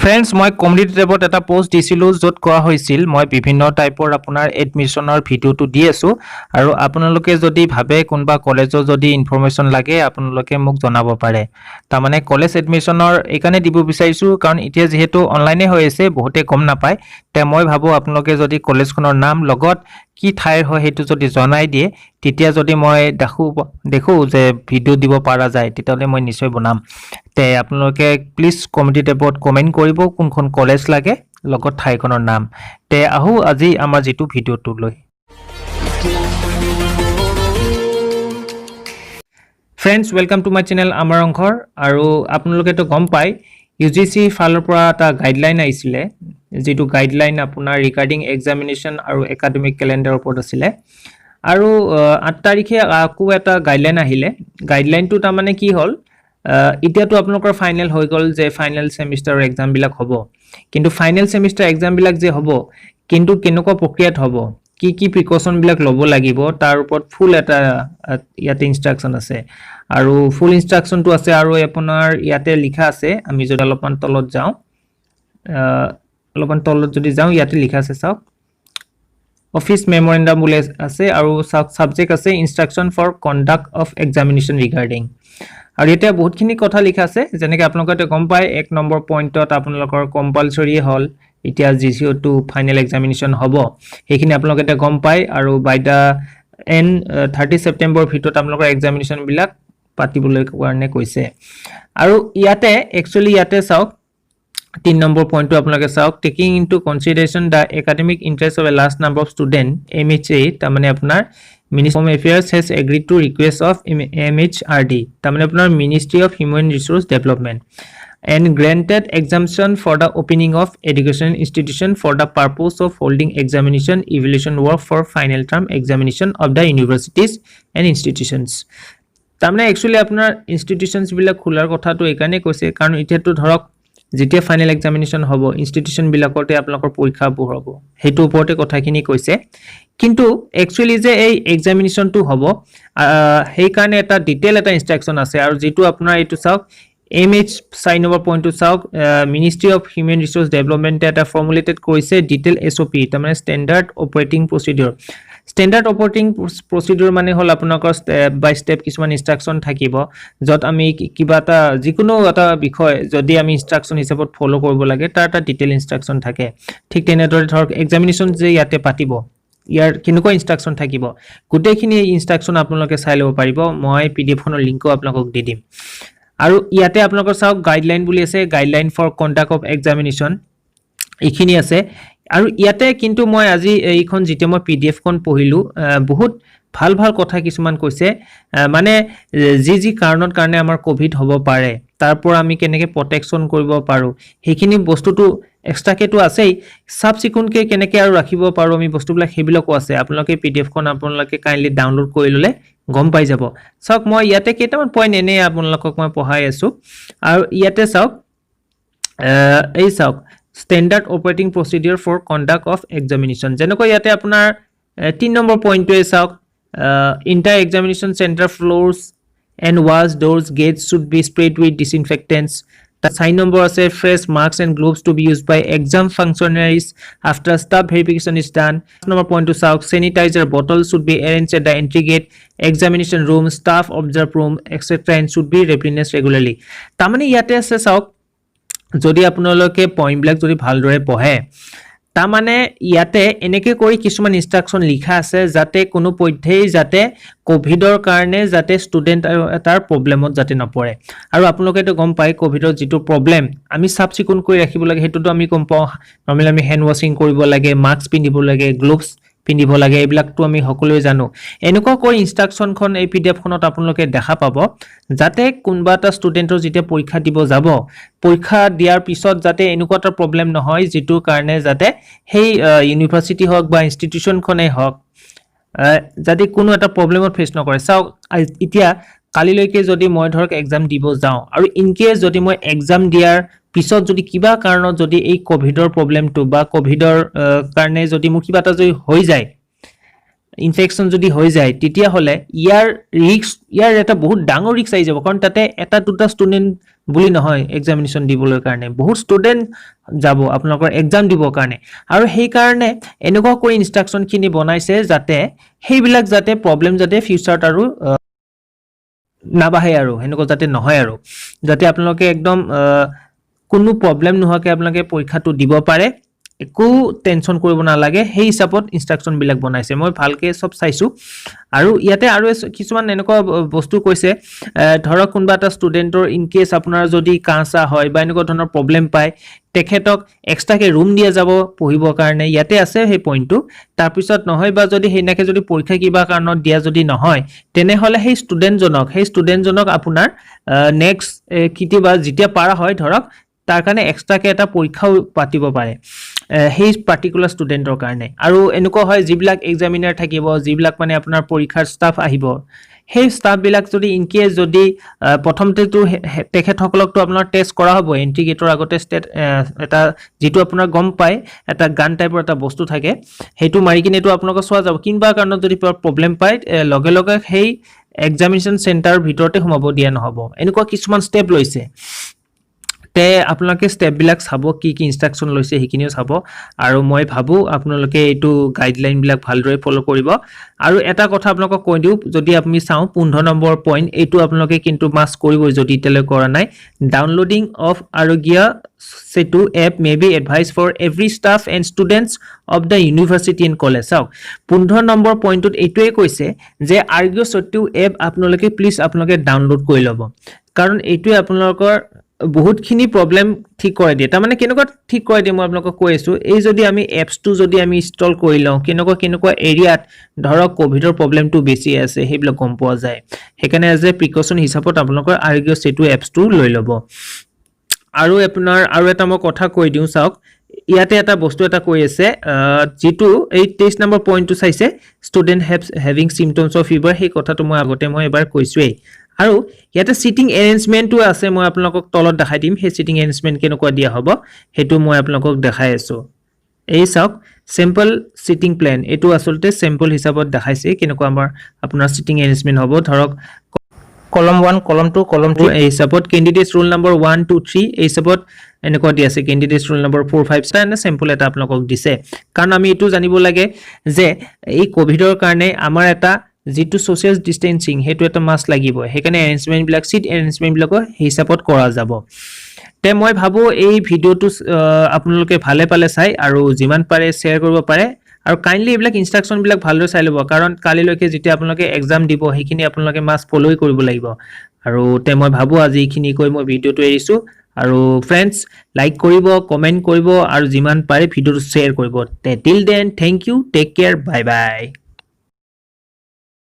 friends মই community টেবত এটা পোষ্ট দিছিলোঁ য'ত কোৱা হৈছিল মই বিভিন্ন টাইপৰ আপোনাৰ এডমিশ্যনৰ ভিডিঅ'টো দি আছোঁ আৰু আপোনালোকে যদি ভাবে কোনোবা কলেজৰ যদি ইনফৰমেশ্যন লাগে আপোনালোকে মোক জনাব পাৰে তাৰমানে কলেজ এডমিশ্যনৰ এইকাৰণে দিব বিচাৰিছোঁ কাৰণ এতিয়া যিহেতু অনলাইনে হৈ আছে বহুতে গম নাপায় তে মই ভাবোঁ আপোনালোকে যদি কলেজখনৰ নাম লগত কি ঠাইৰ হয় সেইটো যদি জনাই দিয়ে তেতিয়া যদি মই দেখো যে ভিডিঅ' দিব পৰা যায় তেতিয়াহ'লে মই নিশ্চয় বনাম তে আপোনালোকে প্লিজ কমিউনিটি টেবত কমেণ্ট কৰিব কোনখন কলেজ লাগে লগত ঠাইখনৰ নাম তে আহো আজি আমাৰ যেটো ভিডিঅ'টো লৈ friends welcome to my channel আমাৰ অংঘৰ আৰু আপোনালোকে তো গম পায় ইউজিচি ফালৰ পৰা এটা গাইডলাইন আহিছিলে যেটো গাইডলাইন আপোনাৰ ৰিগাৰ্ডিং এক্সামিনেশ্যন আৰু একাডেমিক ক্যালেন্ডাৰৰ ওপৰত আছিলে আৰু 8 তাৰিখে আকৌ এটা গাইডলাইন আহিলে গাইডলাইনটো তাৰ মানে কি হ'ল ইতিয়াটো আপোনালোকৰ ফাইনেল হৈ গল যে ফাইনেল সেমিষ্টাৰৰ এক্সাম বিলাক হ'ব কিন্তু ফাইনেল সেমিষ্টাৰ এক্সাম বিলাক যে হ'ব কিন্তু কেনেকুৱা প্ৰক্ৰিয়াত হ'ব কি প্ৰিকচন বিলাক ল'ব লাগিব তাৰ ওপৰত ফুল এটা ইয়াতে ইনস্ট্ৰাকচন আছে আৰু ফুল ইনস্ট্ৰাকচনটো আছে আৰু আপোনাৰ ইয়াতে লিখা আছে আমি যদি অলপমান তলত যাওঁ যদি যাওঁ ইয়াতে লিখা আছে চাওক অফিস মেমোৰেন্ডাম বুলি আছে আৰু সাবজেক্ট আছে instruction for conduct of examination regarding আৰু এটা বহুতখিনি কথা লিখা আছে যেনেকৈ আপোনালোকে গম পায় এক নম্বৰ পইণ্টত আপোনালোকৰ কম্পালসৰি হল এতিয়া GCO2 ফাইনেল এক্সামিনেশ্যন হ'ব সেইখিনি আপোনালোকে গম পায় আৰু বাই দা এন 30 সেপ্টেম্বৰ ভিতৰত আপোনালোকৰ এক্সামিনেশ্যন বিলাক পাতিবলৈ কাৰণে কৈছে আৰু ইয়াতে একচুয়ালি ইয়াতে চাওক 3 নম্বৰ পইণ্টটো আপোনালোকে চাওক taking into consideration the academic interest of a large number of student MHA তাৰ মানে আপোনাৰ Ministry of Affairs has agreed to request of MHRD তাৰমানে আপোনাৰ Ministry of Human Resource Development and granted exemption for the opening of education institution for the purpose of holding examination evaluation work for final term examination of the universities and institutions তাৰমানে actually আপোনাৰ institutions বিলাক খোলাৰ কথাটো একানে কৈছে কাৰণ এতিয়াটো ধৰক যেতিয়া ফাইনেল এক্সামিনেশ্যন হ'ব ইনষ্টিটিউশন বিলাকতে আপোনালোকৰ পৰীক্ষাবোৰ হ'ব হেতু ওপৰতে কথাখিনি কৈছে কিন্তু একচুয়ালি যে এই এক্সামিনেশ্যনটো হ'ব সেই কাৰণে এটা ডিটেইল এটা ইনস্ট্ৰাকচন আছে আৰু যেটো আপোনাৰ এটো চাওক MH সাইন নম্বৰ পইণ্টটো চাওক ministry of human resource development এটা ফৰ্মুলেটেড কৰিছে ডিটেইল SOP তাৰমানে standard operating procedure standard operating procedure মানে হল আপোনালোকৰ স্টেপ বাই স্টেপ কিছুমান ইনস্ট্ৰাকচন থাকিব যত আমি কিবা এটা যিকোনো এটা বিষয় যদি আমি ইনস্ট্ৰাকচন হিচাপত ফলো কৰিব লাগে তাৰ এটা ডিটেইল ইনস্ট্ৰাকচন থাকে ঠিক তেনেদৰে ধৰক এক্সামিনেশ্যন যে ইয়াতে পাতিব ইয়াৰ কিনকুৱা ইনস্ট্ৰাকচন থাকিব গোটেইখিনি ইনস্ট্ৰাকচন আপোনালোকে চাই ল'ব পাৰিব মই PDF খনৰ লিংকও আপোনালোকক দি দিম আৰু ইয়াতে আপোনালোকৰ চাওক গাইডলাইন বুলি আছে guideline for conduct of examination এইখিনি আছে আৰু ইয়াতে কিন্তু মই আজি এইখন যেতিয়া মই PDF খন পঢ়িলো বহুত ভাল কথা কিছুমান কৈছে মানে যি কাৰণত কাৰণে আমাৰ কোভিড হ'ব পাৰে তাৰপৰ আমি কেনেকৈ প্ৰটেকচন কৰিব পাৰো সেইখিনি বস্তুটো এক্সট্ৰাকেটো আছেই সাবসিকুৱেন্টকে কেনেকৈ আৰু ৰাখিব পাৰো আমি বস্তুবিলাক হেবিলাকো আছে আপোনালোকে PDF খন আপোনালোকে কাইন্ডলি ডাউনলোড কৰি ললে গম পাই যাব চাওক মই ইয়াতে কেইটামান পইণ্ট এনে আপোনালোকক মই পঢ়াই আছো আৰু ইয়াতে চাওক এই চাওক Standard Operating Procedure for Conduct of Examination যেনেকৈ ইয়াতে আপোনাৰ 3 নম্বৰ পইণ্টটোৱে চাওক entire examination center floors and walls doors gates should be sprayed with disinfectants the sign number আছে fresh masks and gloves to be used by exam functionaries after staff verification is done number point to sauk sanitizer bottles should be arranged at the entry gate examination room staff observe room etc and should be replenished regularly tamane yate ase sauk যদি আপোনালোকে point বিলাক যদি ভালদৰে পঢ়ে তা মানে ইয়াতে এনেকৈ কৰি কিছুমান ইনস্ট্ৰাকচন লিখা আছে যাতে কোনো পধ্যেই যাতে কোভিডৰ কাৰণে যাতে ষ্টুডেন্ট এটাৰ প্ৰবলেমত যাতে নপৰে আৰু আপোনালোকে তো গম পায় কোভিডৰ যেটো প্ৰবলেম আমি সাবসিকুৱেন্ট কৰি ৰাখিব লাগে হেতুটো আমি গম পাওঁ নৰমালি আমি হ্যান্ড ওয়াশিং কৰিব লাগে মাস্ক পিন্ধিব লাগে গ্লোভস পিন্ধিব লাগে এইবিলাকটো আমি সকলোৱে জানো এনেকুৱা কৰি ইনস্ট্ৰাকচনখন এই PDF খনত আপোনালোকে দেখা পাব যাতে কোনবা এটা ষ্টুডেন্টৰ যেতিয়া পৰীক্ষা দিব যাব পৰীক্ষা দিয়াৰ পিছত যাতে এনেকুৱা এটা প্ৰবলেম নহয় যেটো কাৰণে যাতে হেই ইউনিভাৰ্সিটি হওক বা ইনষ্টিটিউচনখনে হওক যাতে কোনো এটা প্ৰবলেমত ফেস নকৰে চাওক এতিয়া কালিলৈকে যদি মই ধৰক এক্সাম দিব যাওঁ আৰু ইন কেস যদি মই এক্সাম দিয়াৰ পিছত যদি কিবা কাৰণত যদি এই কোভিডৰ প্ৰবলেমটো বা কোভিডৰ কাৰণে যদি মোৰ কিবা এটা যদি হৈ যায় ইনফেকশন যদি হৈ যায় তেতিয়া হলে ইয়াৰ এটা বহুত ডাঙৰ ৰিস্ক আহি যাব কাৰণ তাতে এটা দুটা ষ্টুডেন্ট বুলি নহয় এক্সামিনেশ্যন দিবলৈ কাৰণে বহুত ষ্টুডেন্ট যাব আপোনালোকৰ এক্সাম দিবৰ কাৰণে আৰু সেই কাৰণে এনেকুৱা কৰি ইনষ্ট্ৰাকচন খিনি বনাইছে যাতে সেইবিলাক যাতে প্ৰবলেম যাতে ফিউচাৰত আৰু নাবাহে আৰু হেনেকুৱা যাতে নহয় আৰু যাতে আপোনালোকে একদম কোনো প্ৰবলেম নোহোৱাকৈ আপোনালোকে পৰীক্ষাটো দিব পাৰে একো টেনচন কৰিব নালাগে সেই হিচাপত ইনষ্ট্ৰাকচন বিলাক বনাইছে মই ভালকে সব চাইছো আৰু ইয়াতে আৰু কিছুমান এনেকুৱা বস্তু কৈছে ধৰক কোনবা এটা ষ্টুডেন্টৰ ইন কেস আপোনাৰ যদি কাঁচা হয় বা এনেকুৱা ধৰণৰ প্ৰবলেম পায় তেখেতক এক্সট্ৰাকে ৰুম দিয়া যাব পঢ়িবৰ কাৰণে ইয়াতে আছে সেই পইণ্টটো তাৰ পিছত নহয় বা যদি হেনেকে যদি পৰীক্ষা কিবা কাৰণত দিয়া যদি নহয় তেনেহলে সেই ষ্টুডেন্টজনক আপোনাৰ নেক্সট কিবা যেতিয়া পাৰা হয় ধৰক তাৰ কাৰণে এক্সট্ৰাকে এটা পৰীক্ষাও পাতিব পাৰে সেই পাৰ্টিকুলাৰ ষ্টুডেন্টৰ কাৰণে আৰু এনেকুৱা হয় যিবিলাক এক্সামিনাৰ থাকিব যিবিলাক মানে আপোনাৰ পৰীক্ষাৰ ষ্টাফ আহিব সেই ষ্টাফ বিলাক যদি ইন কেস যদি প্ৰথমতেটো তেখেতসকলকটো আপোনাৰ টেষ্ট কৰা হ'ব এন্ট্ৰি গেটৰ আগতে এটা যেটো আপোনাৰ গম পায় এটা গান টাইপৰ এটা বস্তু থাকে হেতু মাৰি কিনেটো আপোনালোক চোৱা যাব কিনবা কাৰণত যদি প্ৰবলেম পায় লগে লগে সেই এক্সামিনেশ্যন চেণ্টাৰৰ ভিতৰতে সোমাব দিয়া নহব এনেকুৱা কিছুমান ষ্টেপ লৈছে তে আপোনালোকে ষ্টেপ বিলাক চাব কি কি ইনষ্ট্ৰাকচন লৈছে হেকিনিও চাব আৰু মই ভাবো আপোনালোকে এটো গাইডলাইন বিলাক ভালদৰে ফলো কৰিব আৰু এটা কথা আপোনালোকক কৈ দিও যদি আপুনি চাও 15 নম্বৰ পইণ্ট এটো আপোনালোকে কিন্তু মাস কৰিব যদি তেলে কৰা নাই downloading of Aarogya Setu app may be advise for every staff and students of the university and college চাওক 15 নম্বৰ পইণ্টত এটোৱে কৈছে যে আৰোগ্য সেতু এপ আপোনালোকে প্লিজ আপোনালোকে ডাউনলোড কৰি ল'ব কাৰণ এটোৱে আপোনালোকৰ বহুত খিনি প্ৰবলেম ঠিক কৰে দিয়ে তাৰ মানে কেনেকুৱা ঠিক কৰে দিয়ে মই আপোনালোকক কৈ আছো এই যদি আমি এপছটো যদি আমি ইনষ্টল কৰি লওঁ কেনেকুৱা এৰিয়াত ধৰক কোভিডৰ প্ৰবলেমটো বেছি আছে হেবিলাক গম পোৱা যায় হেকাৰণে এজ এ প্ৰিকচন হিচাপত আপোনালোকৰ আৰোগ্য সেতু এপছটো লৈ ল'ব আৰু আপোনাৰ আৰু এটা মই কথা কৈ দিও চাওক ইয়াতে এটা বস্তু এটা কৈ আছে যেটো এই 23 নম্বৰ পইণ্টটো চাইছে student having symptoms of fever সেই কথাটো মই আগতে মই এবাৰ কৈছোৱেই আৰু ইয়াতে সিটিং এৰেঞ্জমেন্টটো আছে মই আপোনালোকক তলত দেখাই দিম সেই সিটিং এৰেঞ্জমেন্ট কেনেকুৱা দিয়া হ'ব হেতু মই আপোনালোকক দেখাই আছো এই চাওক সিম্পল সিটিং প্ল্যান এটো আসলতে সিম্পল হিচাপত দেখাইছে কেনেকুৱা আমাৰ আপোনাৰ সিটিং এৰেঞ্জমেন্ট হ'ব ধৰক কলম 1 কলম 2 কলম 3 এই হিচাপত ক্যান্ডিডেটস ৰোল নম্বৰ 1 2 3 এই হিচাপত এনেকুৱা দি আছে ক্যান্ডিডেটস ৰোল নম্বৰ 4 5 টা এনে সিম্পল এটা আপোনালোকক দিছে কাৰণ আমি এটো জানিব লাগে যে এই কোভিডৰ কাৰণে আমাৰ এটা যেটো সোশ্যাল ডিস্টেন্সিং হেতু এটা মাস লাগিব হেকাৰণে এৰেঞ্জমেন্ট বিলাক সিট এৰেঞ্জমেন্ট বিলাক হিচাপত কৰা যাব তে মই ভাবো এই ভিডিওটো আপোনালোকে ভালে পালে চাই আৰু যিমান পাৰে শেয়াৰ কৰিব পাৰে আৰু কাইন্ডলি এইবিলাক ইনষ্ট্ৰাকচন বিলাক ভালদৰে চাই ল'ব কাৰণ কালিলৈকে যেতিয়া আপোনালোকে এক্সাম দিব হেখিনি আপোনালোকে মাস ফলো কৰিব লাগিব আৰু তে মই ভাবো আজি এইখিনি কৈ মই ভিডিওটো এৰিছো আৰু फ्रेंड्स লাইক কৰিব কমেন্ট কৰিব আৰু যিমান পাৰে ভিডিওটো শেয়াৰ কৰিব তে till then thank you take care bye by